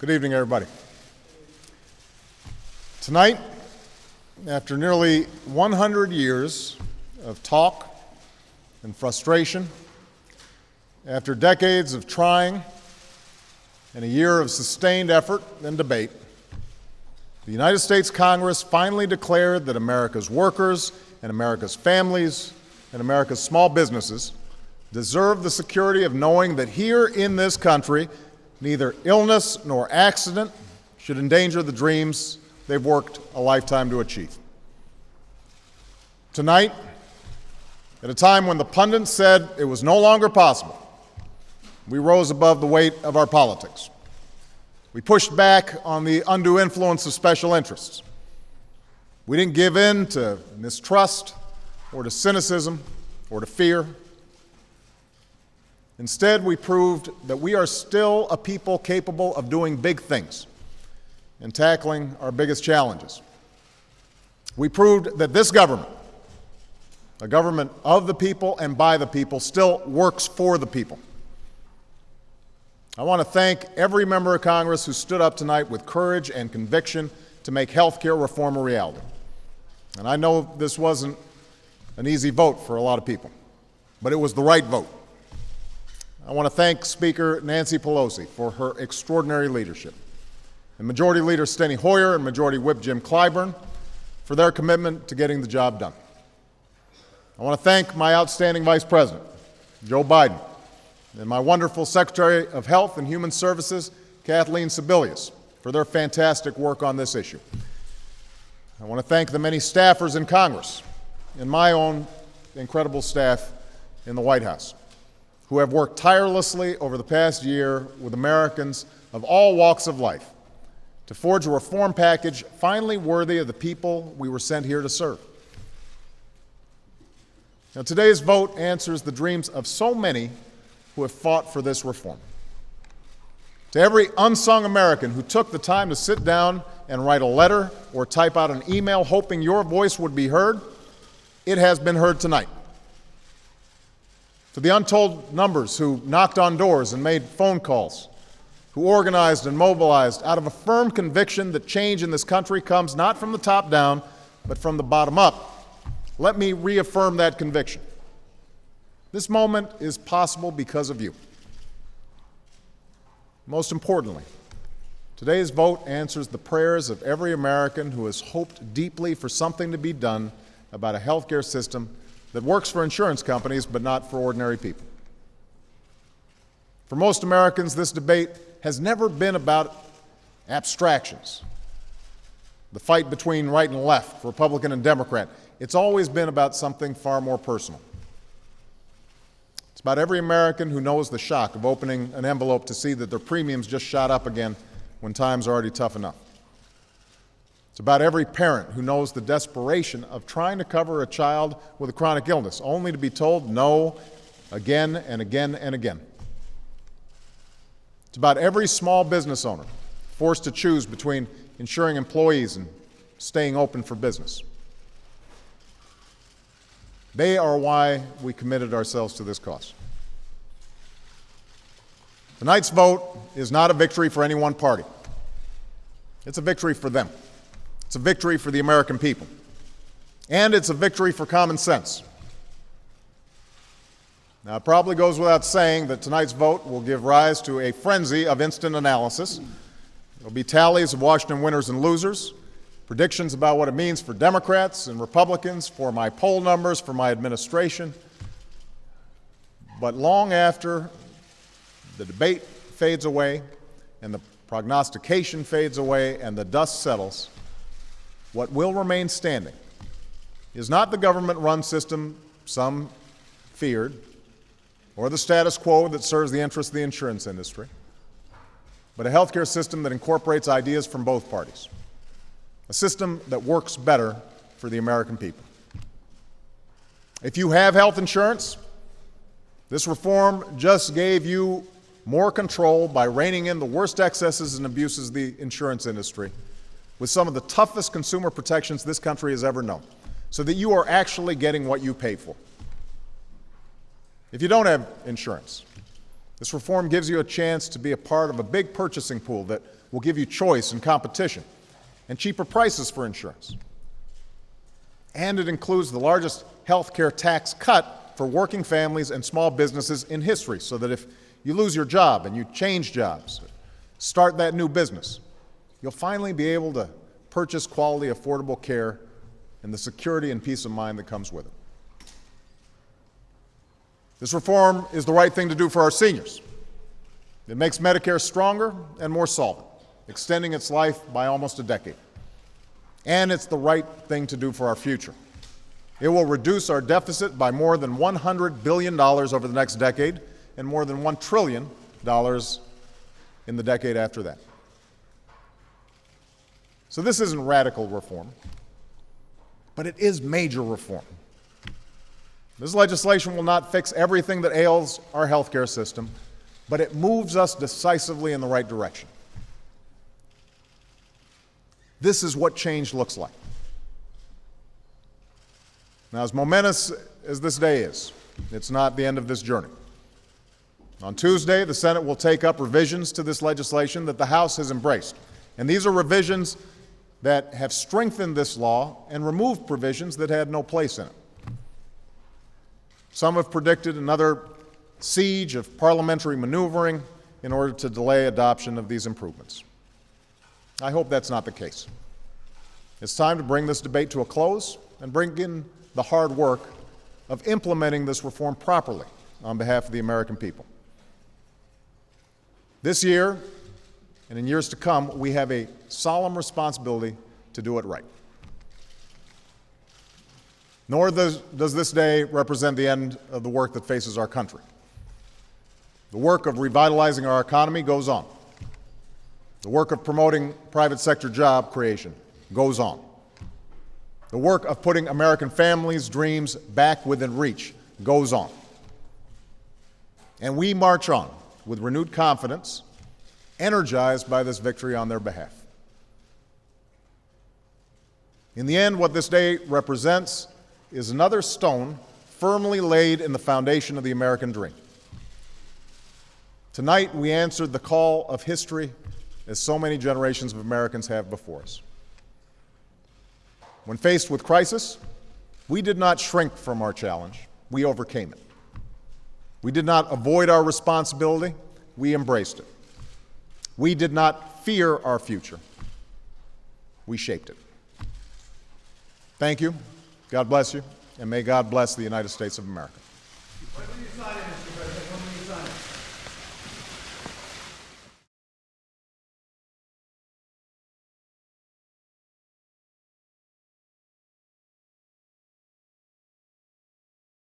Good evening, everybody. Tonight, after nearly 100 years of talk and frustration, after decades of trying and a year of sustained effort and debate, the United States Congress finally declared that America's workers and America's families and America's small businesses deserve the security of knowing that here in this country, neither illness nor accident should endanger the dreams they've worked a lifetime to achieve. Tonight, at a time when the pundits said it was no longer possible, we rose above the weight of our politics. We pushed back on the undue influence of special interests. We didn't give in to mistrust or to cynicism or to fear. Instead, we proved that we are still a people capable of doing big things and tackling our biggest challenges. We proved that this government, a government of the people and by the people, still works for the people. I want to thank every member of Congress who stood up tonight with courage and conviction to make health care reform a reality. And I know this wasn't an easy vote for a lot of people, but it was the right vote. I want to thank Speaker Nancy Pelosi for her extraordinary leadership, and Majority Leader Steny Hoyer and Majority Whip Jim Clyburn for their commitment to getting the job done. I want to thank my outstanding Vice President, Joe Biden, and my wonderful Secretary of Health and Human Services, Kathleen Sebelius, for their fantastic work on this issue. I want to thank the many staffers in Congress and my own incredible staff in the White House, who have worked tirelessly over the past year with Americans of all walks of life to forge a reform package finally worthy of the people we were sent here to serve. Now, today's vote answers the dreams of so many who have fought for this reform. To every unsung American who took the time to sit down and write a letter or type out an email hoping your voice would be heard, it has been heard tonight. To the untold numbers who knocked on doors and made phone calls, who organized and mobilized out of a firm conviction that change in this country comes not from the top down, but from the bottom up, let me reaffirm that conviction. This moment is possible because of you. Most importantly, today's vote answers the prayers of every American who has hoped deeply for something to be done about a healthcare system that works for insurance companies but not for ordinary people. For most Americans, this debate has never been about abstractions, the fight between right and left, Republican and Democrat. It's always been about something far more personal. It's about every American who knows the shock of opening an envelope to see that their premiums just shot up again when times are already tough enough. It's about every parent who knows the desperation of trying to cover a child with a chronic illness, only to be told no again and again and again. It's about every small business owner forced to choose between insuring employees and staying open for business. They are why we committed ourselves to this cause. Tonight's vote is not a victory for any one party. It's a victory for them. It's a victory for the American people. And it's a victory for common sense. Now, it probably goes without saying that tonight's vote will give rise to a frenzy of instant analysis. There'll be tallies of Washington winners and losers, predictions about what it means for Democrats and Republicans, for my poll numbers, for my administration. But long after the debate fades away and the prognostication fades away and the dust settles, what will remain standing is not the government-run system some feared or the status quo that serves the interests of the insurance industry, but a healthcare system that incorporates ideas from both parties, a system that works better for the American people. If you have health insurance, this reform just gave you more control by reining in the worst excesses and abuses of the insurance industry with some of the toughest consumer protections this country has ever known, so that you are actually getting what you pay for. If you don't have insurance, This reform gives you a chance to be a part of a big purchasing pool that will give you choice and competition and cheaper prices for insurance. And it includes the largest health care tax cut for working families and small businesses in history, so that if you lose your job and you change jobs, start that new business, you'll finally be able to purchase quality, affordable care and the security and peace of mind that comes with it. This reform is the right thing to do for our seniors. It makes Medicare stronger and more solvent, extending its life by almost a decade. And it's the right thing to do for our future. It will reduce our deficit by more than $100 billion over the next decade and more than $1 trillion in the decade after that. So this isn't radical reform, but it is major reform. This legislation will not fix everything that ails our healthcare system, but it moves us decisively in the right direction. This is what change looks like. Now, as momentous as this day is, it's not the end of this journey. On Tuesday, the Senate will take up revisions to this legislation that the House has embraced. And these are revisions that have strengthened this law and removed provisions that had no place in it. Some have predicted another siege of parliamentary maneuvering in order to delay adoption of these improvements. I hope that's not the case. It's time to bring this debate to a close and bring in the hard work of implementing this reform properly on behalf of the American people. This year, and in years to come, we have a solemn responsibility to do it right. Nor does this day represent the end of the work that faces our country. The work of revitalizing our economy goes on. The work of promoting private sector job creation goes on. The work of putting American families' dreams back within reach goes on. And we march on with renewed confidence, energized by this victory on their behalf. In the end, what this day represents is another stone firmly laid in the foundation of the American dream. Tonight, we answered the call of history, as so many generations of Americans have before us. When faced with crisis, we did not shrink from our challenge, we overcame it. We did not avoid our responsibility, we embraced it. We did not fear our future, we shaped it. Thank you. God bless you, and may God bless the United States of America.